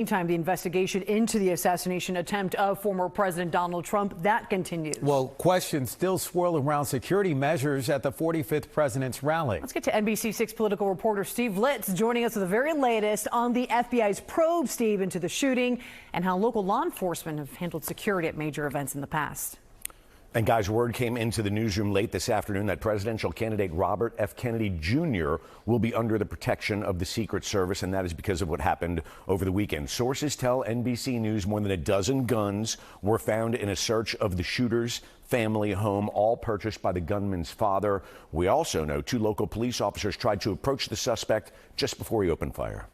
Meantime, the investigation into the assassination attempt of former President Donald Trump, that continues. Well, questions still swirl around security measures at the 45th president's rally. Let's get to NBC6 political reporter Steve Litz joining us with the very latest on the FBI's probe, Steve, into the shooting and how local law enforcement have handled security at major events in the past. And guys, word came into the newsroom late this afternoon that presidential candidate Robert F. Kennedy Jr. will be under the protection of the Secret Service, and that is because of what happened over the weekend. Sources tell NBC News more than a dozen guns were found in a search of the shooter's family home, all purchased by the gunman's father. We also know 2 local police officers tried to approach the suspect just before he opened fire.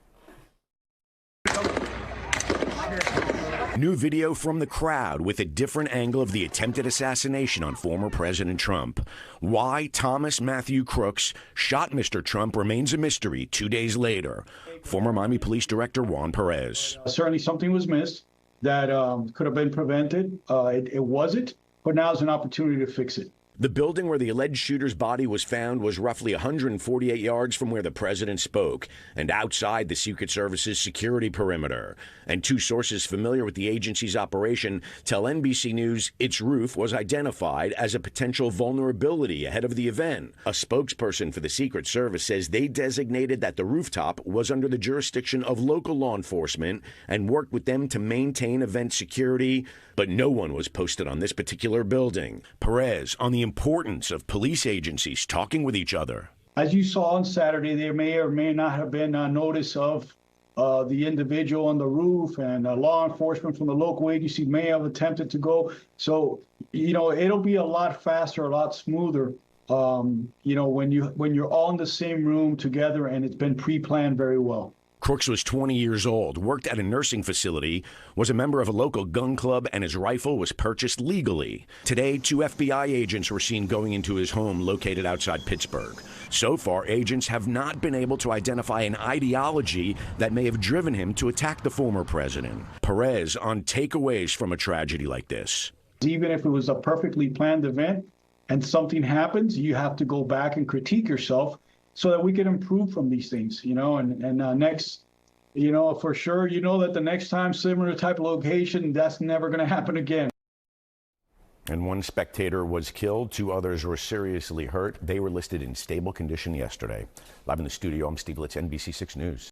New video from the crowd with a different angle of the attempted assassination on former President Trump. Why Thomas Matthew Crooks shot Mr. Trump remains a mystery 2 days later. Former Miami Police Director Juan Perez. Certainly something was missed that could have been prevented. It wasn't, but now is an opportunity to fix it. The building where the alleged shooter's body was found was roughly 148 yards from where the president spoke and outside the Secret Service's security perimeter. And 2 sources familiar with the agency's operation tell NBC News its roof was identified as a potential vulnerability ahead of the event. A spokesperson for the Secret Service says they designated that the rooftop was under the jurisdiction of local law enforcement and worked with them to maintain event security, but no one was posted on this particular building. Perez on the importance of police agencies talking with each other. As you saw on Saturday, there may or may not have been a notice of the individual on the roof, and law enforcement from the local agency may have attempted to go. So, it'll be a lot faster, a lot smoother, when you're all in the same room together and it's been pre-planned very well. Crooks was 20 years old, worked at a nursing facility, was a member of a local gun club, and his rifle was purchased legally. Today, 2 FBI agents were seen going into his home located outside Pittsburgh. So far, agents have not been able to identify an ideology that may have driven him to attack the former president. Perez on takeaways from a tragedy like this. Even if it was a perfectly planned event and something happens, you have to go back and critique yourself so that we can improve from these things, next, for sure, that the next time similar type of location, that's never going to happen again. And 1 spectator was killed, 2 others were seriously hurt. They were listed in stable condition yesterday. Live in the studio, I'm Steve Litz, NBC6 News.